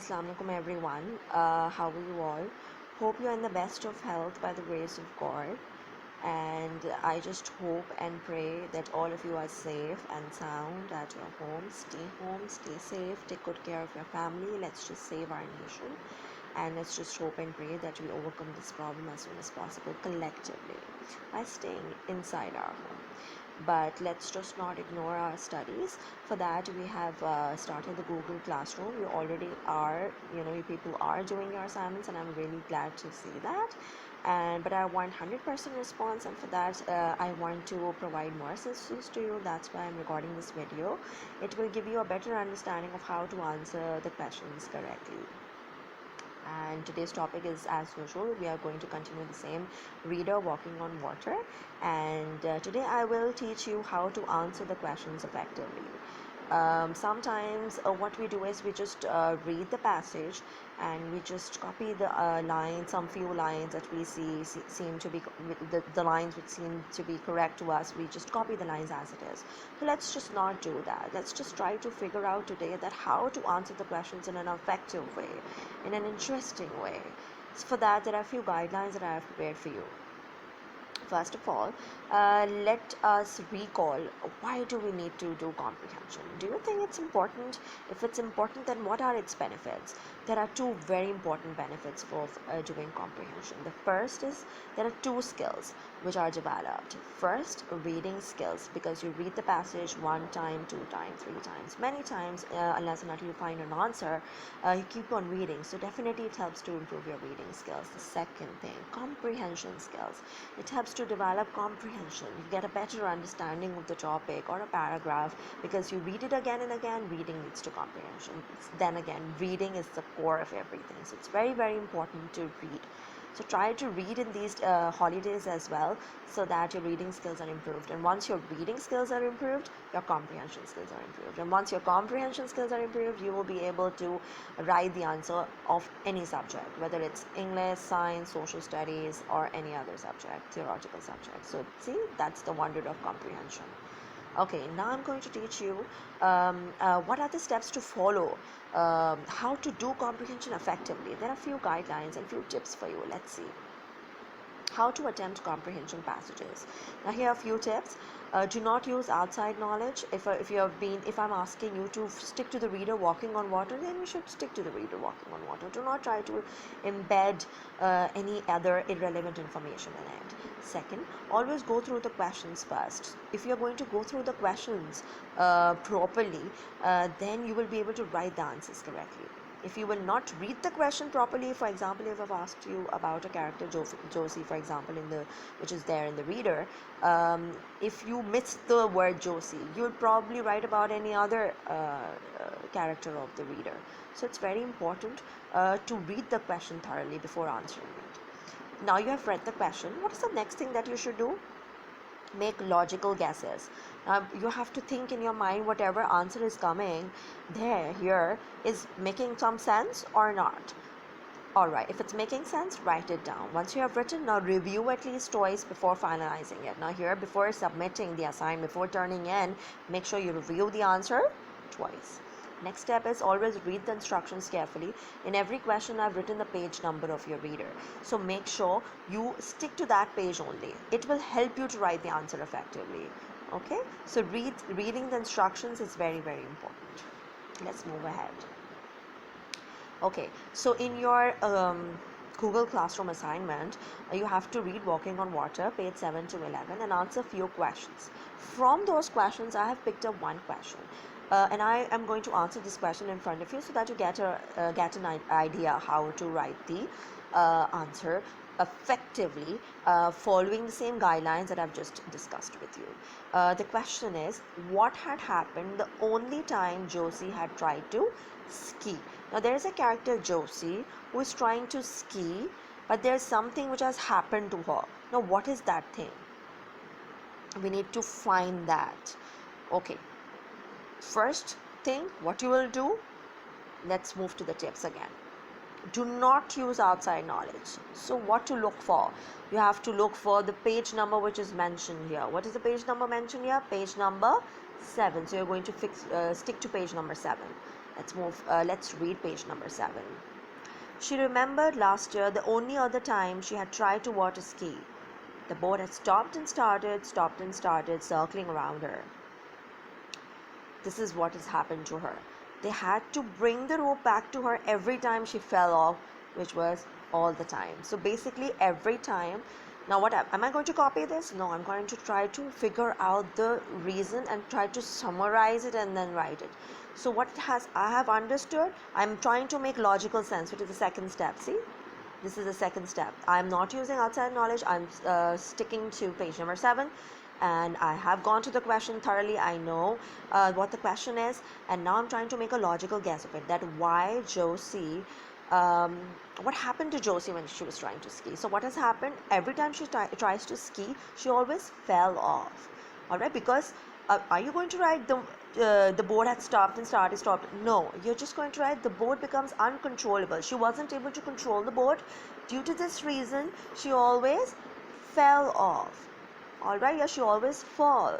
Assalamu alaikum everyone. How are you all? Hope you're in the best of health by the grace of God. And I just hope and pray that all of you are safe and sound at your home. Stay safe, take good care of your family. Let's just save our nation. And let's just hope and pray that we overcome this problem as soon as possible collectively by staying inside our home. But let's just not ignore our studies. For that, we have started the Google Classroom. You already are, you people are doing your assignments, and I'm really glad to see that. But I want 100% response, and for that I want to provide more assistance to you. That's why I'm recording this video. It will give you a better understanding of how to answer the questions correctly. And today's topic is, as usual, we are going to continue the same reader walking on water, and today I will teach you how to answer the questions effectively. Sometimes what we do is we just read the passage and we just copy the lines, some few lines that we seem to be the lines which seem to be correct to us. We just copy the lines as it is. So let's just not do that. Let's just try to figure out today that how to answer the questions in an effective way, in an interesting way. So for that, there are a few guidelines that I have prepared for you. First of all, let us recall, why do we need to do comprehension? Do you think it's important? If it's important, then what are its benefits? There are two very important benefits for doing comprehension. The first is there are two skills which are developed. First, reading skills, because you read the passage one time, two times, three times, many times, unless and until you find an answer, you keep on reading. So definitely it helps to improve your reading skills. The second thing, comprehension skills. It helps to develop comprehension. You get a better understanding of the topic or a paragraph because you read it again and again. Reading leads to comprehension. Then again, reading is the core of everything. So it's very, very important to read. So try to read in these holidays as well, so that your reading skills are improved. And once your reading skills are improved, your comprehension skills are improved. And once your comprehension skills are improved, you will be able to write the answer of any subject, whether it's English, science, social studies, or any other subject, theoretical subject. So see, that's the wonder of comprehension. Okay, now I'm going to teach you what are the steps to follow, how to do comprehension effectively. There are a few guidelines and few tips for you. Let's see. How to attempt comprehension passages. Now here are a few tips. Do not use outside knowledge. If I'm asking you to stick to the reader walking on water, then you should stick to the reader walking on water. Do not try to embed any other irrelevant information in it. Second, always go through the questions first. If you're going to go through the questions properly, then you will be able to write the answers correctly. If you will not read the question properly, for example, if I've asked you about a character Josie, for example, which is there in the reader, if you miss the word Josie, you'll probably write about any other character of the reader. So it's very important to read the question thoroughly before answering it. Now you have read the question. What is the next thing that you should do? Make logical guesses. Now you have to think in your mind whatever answer is coming here is making some sense or not. Alright, if it's making sense, write it down. Once you have written, now review at least twice before finalizing it. Now here, before submitting the assignment, before turning in, make sure you review the answer twice. Next step is always read the instructions carefully. In every question, I've written the page number of your reader. So make sure you stick to that page only. It will help you to write the answer effectively. Okay? So reading the instructions is very, very important. Let's move ahead. Okay, so in your Google Classroom assignment, you have to read Walking on Water, page 7 to 11, and answer a few questions. From those questions, I have picked up one question. And I am going to answer this question in front of you so that you get an idea how to write the answer effectively, following the same guidelines that I've just discussed with you. The question is, what had happened the only time Josie had tried to ski? Now there is a character Josie who is trying to ski, but there's something which has happened to her. Now what is that thing? We need to find that. Okay. First thing, what you will do, let's move to the tips again. Do not use outside knowledge. So what to look for? You have to look for the page number which is mentioned here. What is the page number mentioned here? Page number 7. So you're going to stick to page number 7. Let's read page number 7. She remembered last year the only other time she had tried to water ski. The boat had stopped and started, circling around her. This is what has happened to her. They had to bring the rope back to her every time she fell off, which was all the time. So basically every time. Now what am I going to copy this? No, I'm going to try to figure out the reason and try to summarize it and then write it. So I have understood, I'm trying to make logical sense, which is the second step. See, this is the second step. I'm not using outside knowledge. I'm sticking to page number 7, and I have gone to the question thoroughly. I know what the question is, and now I'm trying to make a logical guess of it, that why Josie, what happened to Josie when she was trying to ski. So what has happened, every time she tries to ski, she always fell off. All right, because are you going to write the boat had stopped and stopped? No, you're just going to write the boat becomes uncontrollable. She wasn't able to control the boat. Due to this reason, she always fell off. All right, yeah, she always fall.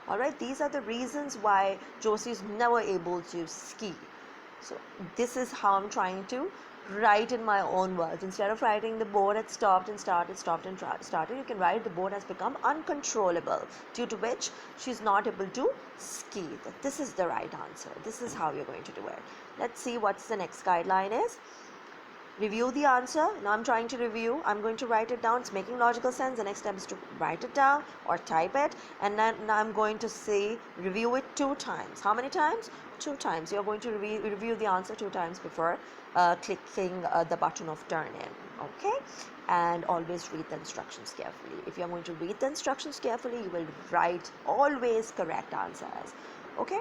All right, these are the reasons why Josie is never able to ski. So this is how I'm trying to write in my own words. Instead of writing the boat had stopped and started, you can write the boat has become uncontrollable, due to which she's not able to ski. This is the right answer. This is how you're going to do it. Let's see what's the next guideline is. Review the answer. Now I'm trying to review. I'm going to write it down. It's making logical sense. The next step is to write it down or type it, and then now I'm going to say review it 2 times. How many times? 2 times. You're going to review the answer 2 times before clicking the button of turn in. Okay, and always read the instructions carefully. If you're going to read the instructions carefully, you will write always correct answers. Okay,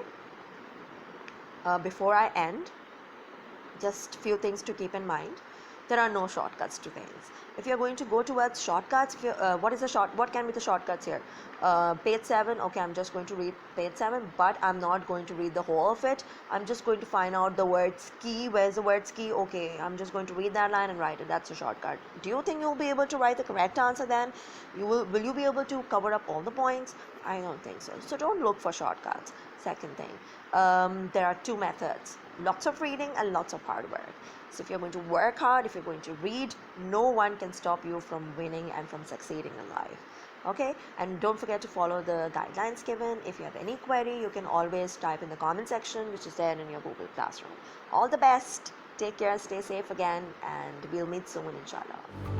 before I end, just few things to keep in mind. There are no shortcuts to things. If you're going to go towards shortcuts, what can be the shortcuts here? Page 7. Okay, I'm just going to read page 7, but I'm not going to read the whole of it. I'm just going to find out the word ski. Where's the word ski? Okay, I'm just going to read that line and write it. That's a shortcut. Do you think you'll be able to write the correct answer then? Will you be able to cover up all the points? I don't think so. So don't look for shortcuts. Second thing, there are 2 methods. Lots of reading and lots of hard work. So if you're going to work hard, if you're going to read, no one can stop you from winning and from succeeding in life. Okay, and don't forget to follow the guidelines given. If you have any query, you can always type in the comment section, which is there in your Google Classroom. All the best. Take care, stay safe again, and we'll meet soon, inshallah.